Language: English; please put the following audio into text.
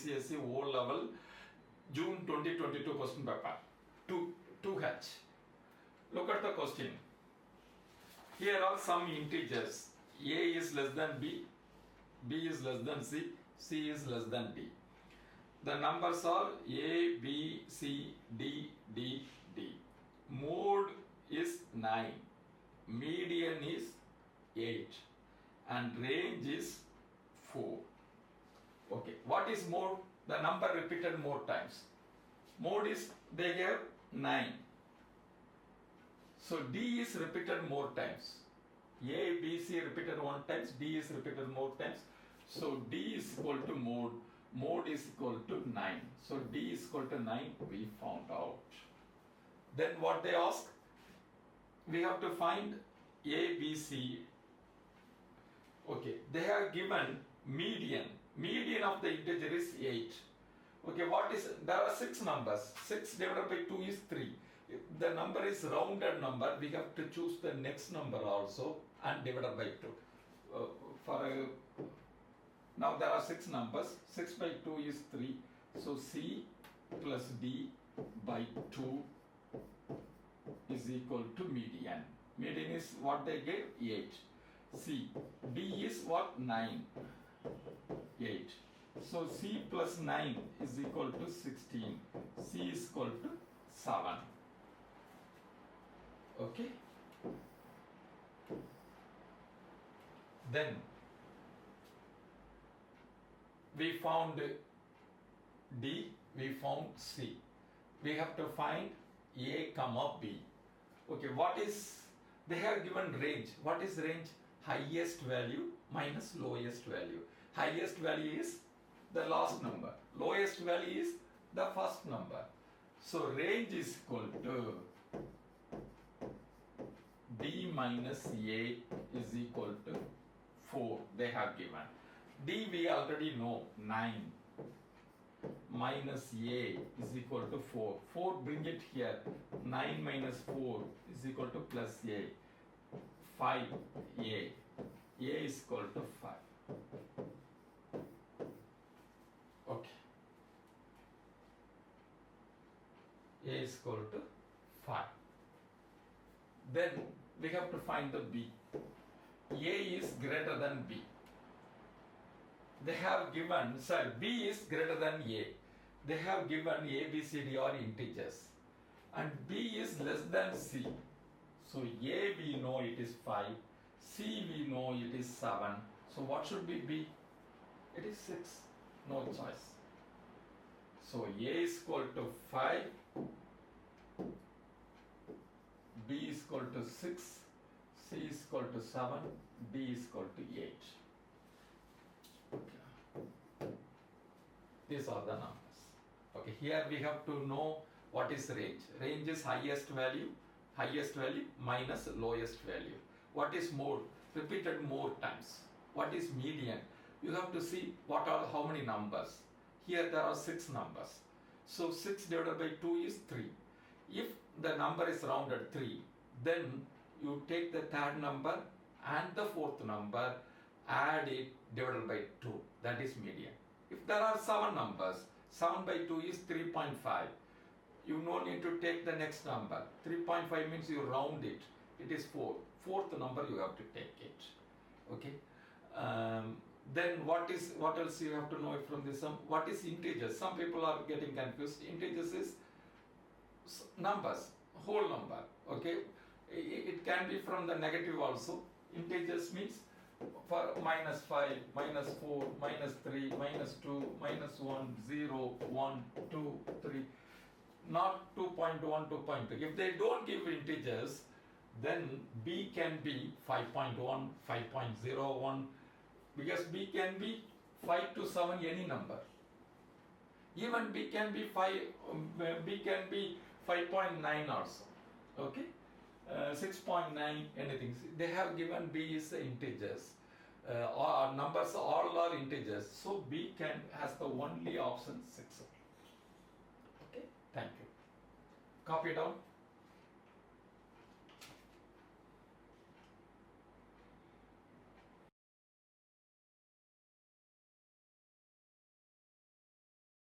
IGCSE O level June 2022 question paper 2H. Look at the question. Here are some integers. A is less than B, B is less than C, C is less than D. The numbers are A, B, C, D, D, D. Mode is 9, median is 8 and range is 4. Okay, what is mode? The number repeated more times. Mode is, they gave 9. So D is repeated more times. A, B, C repeated one times, D is repeated more times. So D is equal to mode. Mode is equal to 9. So D is equal to 9, we found out. Then what they ask? We have to find A, B, C. Okay, they have given median. Median of the integer is 8. Okay, what is, there are 6 numbers. 6 divided by 2 is 3. If the number is rounded number, we have to choose the next number also and divided by 2. Now there are 6 numbers. 6 by 2 is 3. So C plus D by 2 is equal to median. Median is what they gave? 8. C. D is what? 9. 8. So C plus 9 is equal to 16. C is equal to 7. Okay. Then we found D, we found C. We have to find A comma B. Okay, what is, they have given range. What is range? Highest value minus lowest value. Highest value is the last number. Lowest value is the first number. So range is equal to D minus A is equal to 4. They have given. D we already know, 9 minus A is equal to 4. 4 bring it here. 9 minus 4 is equal to plus A. 5 A. A is equal to 5. Okay. A is equal to 5. Then we have to find the B. A is greater than B. They have given, B is greater than A. They have given A, B, C, D are integers. And B is less than C. So A we know it is 5. C we know it is 7. So what should be B? It is 6. No choice. So A is equal to 5. B is equal to 6. C is equal to 7. D is equal to 8. Okay. These are the numbers. Okay, here we have to know what is range. Range is highest value minus lowest value. What is mode? Repeated more times. What is median? You have to see what are how many numbers. Here there are 6 numbers. So 6 divided by 2 is 3. If the number is rounded 3, then you take the third number and the fourth number, add it, divided by 2. That is median. If there are 7 numbers, 7 by 2 is 3.5. You no need to take the next number. 3.5 means you round it. It is 4. Fourth number you have to take it. Okay. Then what else you have to know from this sum? What is integers? Some people are getting confused. Integers is numbers, whole number. Okay. It can be from the negative also. Integers means for minus 5, minus 4, minus 3, minus 2, minus 1, 0, 1, 2, 3. Not 2.1, 2.2. If they don't give integers, then B can be 5.1, 5.01, because B can be 5 to 7 any number. Even B can be 5.9 also. Okay, 6.9 anything. They have given B is integers. Or numbers all are integers. So B has the only option 6. Okay, thank you. Copy down.